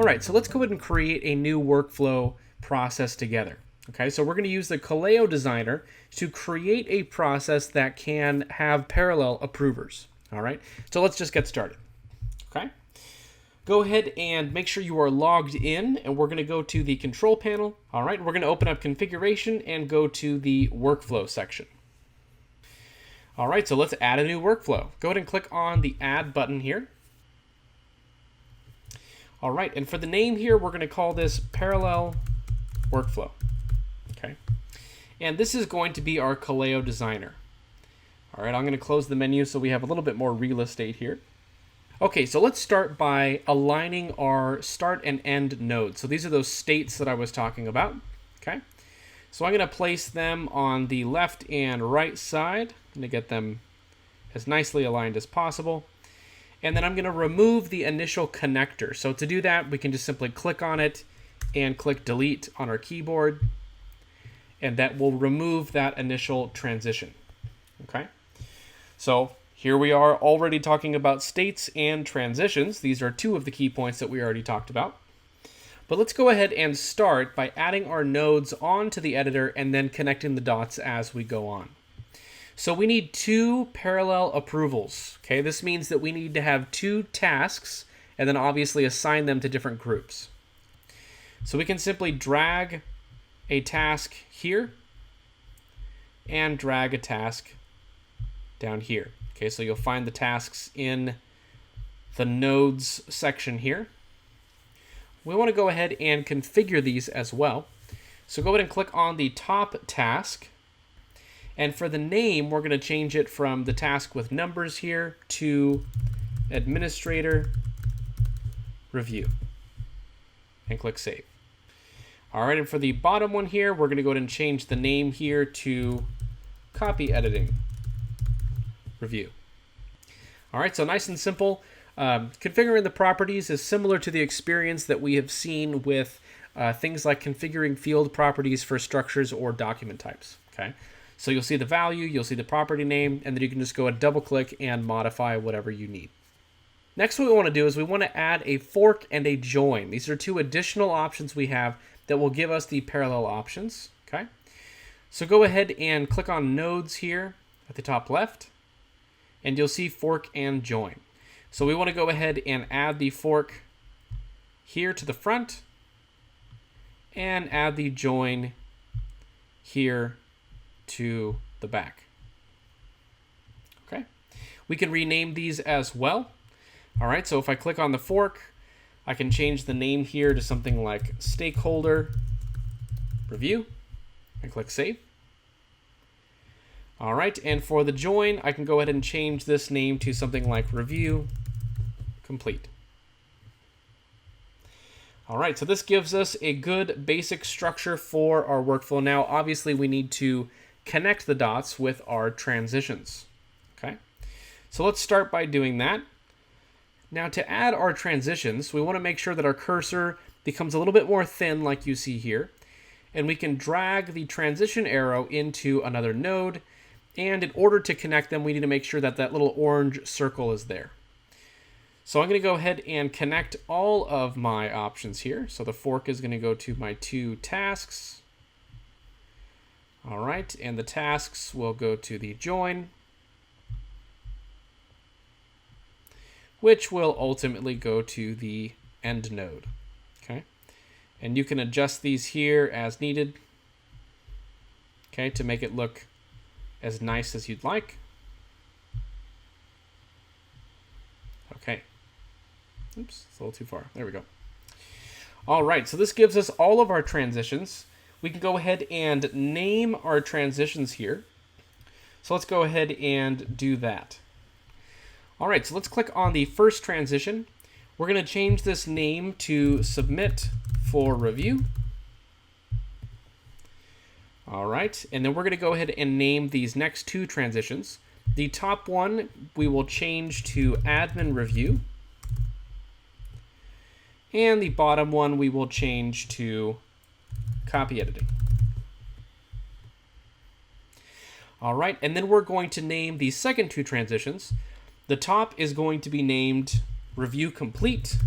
All right, so let's go ahead and create a new workflow process together. Okay, so we're going to use the Kaleo designer to create a process that can have parallel approvers. All right, so let's just get started. Okay, go ahead and make sure you are logged in, and we're going to go to the control panel. All right, we're going to open up configuration and go to the workflow section. All right, so let's add a new workflow. Go ahead and click on the add button here. All right, and for the name here, we're going to call this parallel workflow. Okay, and this is going to be our Kaleo designer. All right, I'm going to close the menu so we have a little bit more real estate here. Okay, so let's start by aligning our start and end nodes. So these are those states that I was talking about. Okay, so I'm going to place them on the left and right side. I'm going to get them as nicely aligned as possible. And then I'm going to remove the initial connector. So to do that, we can just simply click on it and click delete on our keyboard. And that will remove that initial transition. Okay. So here we are already talking about states and transitions. These are two of the key points that we already talked about. But let's go ahead and start by adding our nodes onto the editor and then connecting the dots as we go on. So we need two parallel approvals. Okay, this means that we need to have two tasks and then obviously assign them to different groups. So we can simply drag a task here and drag a task down here. Okay, so you'll find the tasks in the nodes section here. We want to go ahead and configure these as well. So go ahead and click on the top task. And for the name, we're going to change it from the task with numbers here to administrator review. And click save. All right, and for the bottom one here, we're going to go ahead and change the name here to copy editing review. All right, so nice and simple. Configuring the properties is similar to the experience that we have seen with things like configuring field properties for structures or document types. Okay. So you'll see the value, you'll see the property name, and then you can just go and double click and modify whatever you need. Next, what we want to do is we want to add a fork and a join. These are two additional options we have that will give us the parallel options. Okay. So go ahead and click on nodes here at the top left, and you'll see fork and join. So we want to go ahead and add the fork here to the front and add the join here to the back. Okay, we can rename these as well. All right, so if I click on the fork, I can change the name here to something like stakeholder review and click save. All right, and for the join, I can go ahead and change this name to something like review complete. All right, so this gives us a good basic structure for our workflow. Now, obviously, we need to connect the dots with our transitions. Okay, so let's start by doing that. Now, to add our transitions, we want to make sure that our cursor becomes a little bit more thin like you see here, and we can drag the transition arrow into another node, and in order to connect them, we need to make sure that that little orange circle is there. So I'm going to go ahead and connect all of my options here. So the fork is going to go to my two tasks. All right, and the tasks will go to the join, which will ultimately go to the end node. Okay, and you can adjust these here as needed, okay, to make it look as nice as you'd like. Okay. Oops, it's a little too far. There we go. All right, so this gives us all of our transitions. We can go ahead and name our transitions here. So let's go ahead and do that. All right, so let's click on the first transition. We're going to change this name to submit for review. All right, and then we're going to go ahead and name these next two transitions. The top one we will change to admin review. And the bottom one we will change to copy editing. All right, and then we're going to name the second two transitions. The top is going to be named review complete.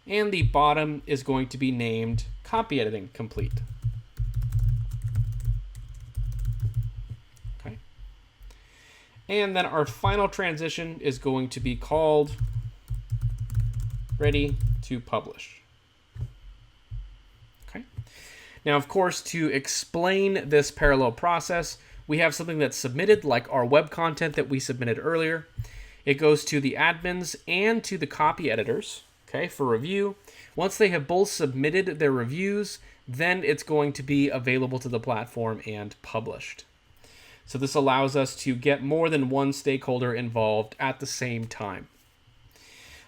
And the bottom is going to be named copy editing complete. Okay. And then our final transition is going to be called ready to publish. Okay. Now, of course, to explain this parallel process, we have something that's submitted, like our web content that we submitted earlier. It goes to the admins and to the copy editors, okay, for review. Once they have both submitted their reviews, then it's going to be available to the platform and published. So this allows us to get more than one stakeholder involved at the same time.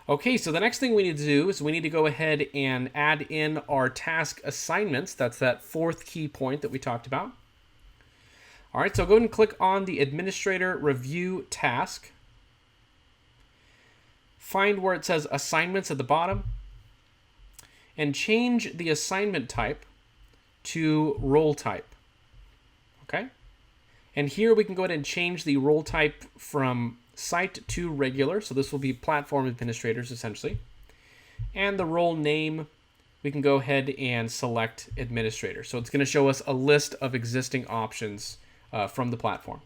Okay, so the next thing we need to do is we need to go ahead and add in our task assignments. That's that fourth key point that we talked about. All right, so go ahead and click on the administrator review task. Find where it says assignments at the bottom and change the assignment type to role type. Okay? And here we can go ahead and change the role type from site to regular. So this will be platform administrators essentially. And the role name, we can go ahead and select administrator. So it's going to show us a list of existing options from the platform.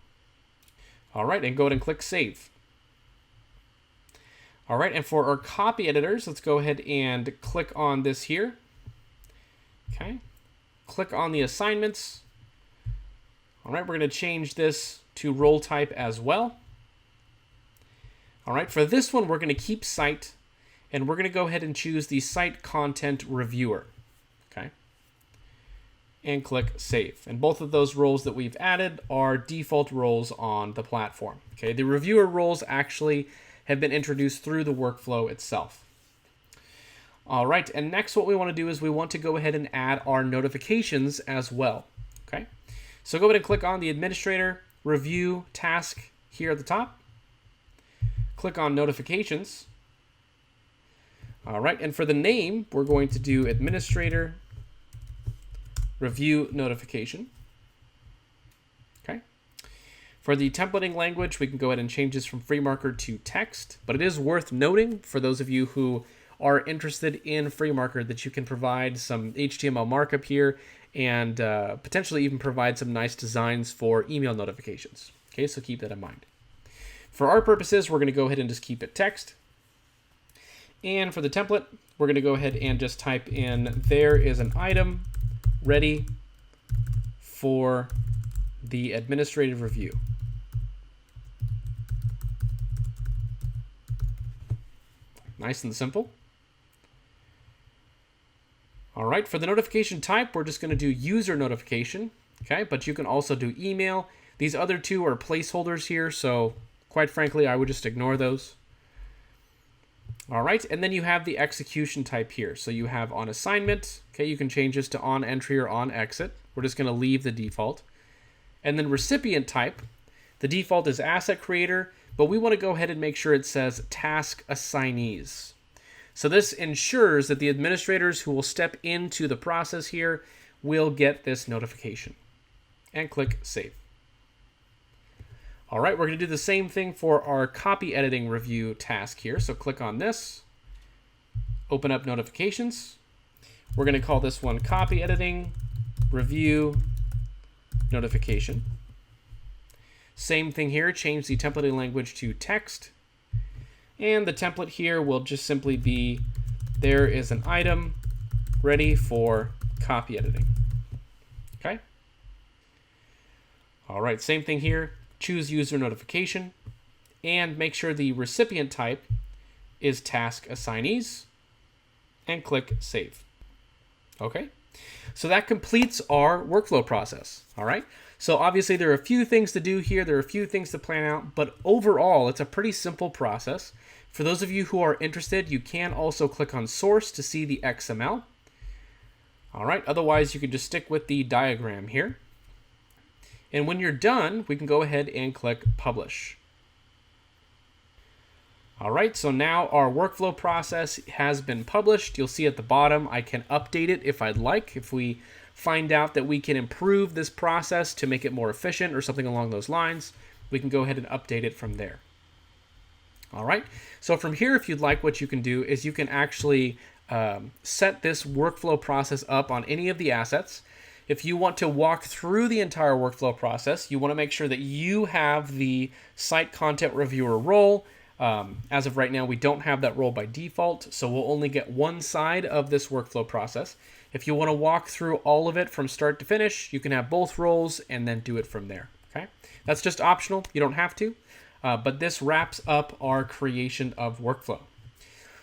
All right, and go ahead and click save. All right, and for our copy editors, let's go ahead and click on this here. Okay, click on the assignments. All right, we're going to change this to role type as well. All right, for this one, we're going to keep site, and we're going to go ahead and choose the site content reviewer. Okay, and click save. And both of those roles that we've added are default roles on the platform. Okay, the reviewer roles actually have been introduced through the workflow itself. All right, and next what we want to do is we want to go ahead and add our notifications as well. Okay, so go ahead and click on the administrator review task here at the top. Click on notifications. All right, and for the name, we're going to do administrator review notification. Okay. For the templating language, we can go ahead and change this from FreeMarker to text, but it is worth noting for those of you who are interested in FreeMarker that you can provide some HTML markup here and potentially even provide some nice designs for email notifications. Okay, so keep that in mind. For our purposes, we're going to go ahead and just keep it text. And for the template, we're going to go ahead and just type in, there is an item ready for the administrative review. Nice and simple. All right, for the notification type, we're just going to do user notification, okay? But you can also do email. These other two are placeholders here, so quite frankly, I would just ignore those. All right, and then you have the execution type here. So you have on assignment, okay, you can change this to on entry or on exit. We're just going to leave the default. And then recipient type, the default is asset creator, but we want to go ahead and make sure it says task assignees. So this ensures that the administrators who will step into the process here will get this notification. And click save. All right, we're going to do the same thing for our copy editing review task here. So click on this, open up notifications. We're going to call this one copy editing review notification. Same thing here, change the templating language to text. And the template here will just simply be, there is an item ready for copy editing. Okay. All right, same thing here. Choose user notification and make sure the recipient type is task assignees and click save. Okay, so that completes our workflow process. All right, so obviously there are a few things to do here. There are a few things to plan out, but overall it's a pretty simple process. For those of you who are interested, you can also click on source to see the XML. All right, otherwise you can just stick with the diagram here. And when you're done, we can go ahead and click publish. All right, so now our workflow process has been published. You'll see at the bottom, I can update it if I'd like. If we find out that we can improve this process to make it more efficient or something along those lines, we can go ahead and update it from there. All right, so from here, if you'd like, what you can do is you can actually set this workflow process up on any of the assets. If you want to walk through the entire workflow process, you want to make sure that you have the site content reviewer role. As of right now, we don't have that role by default, so we'll only get one side of this workflow process. If you want to walk through all of it from start to finish, you can have both roles and then do it from there. Okay, that's just optional. You don't have to, but this wraps up our creation of workflow.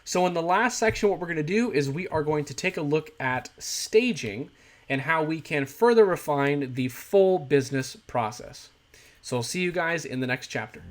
So in the last section, what we're going to do is we are going to take a look at staging and how we can further refine the full business process. So I'll see you guys in the next chapter.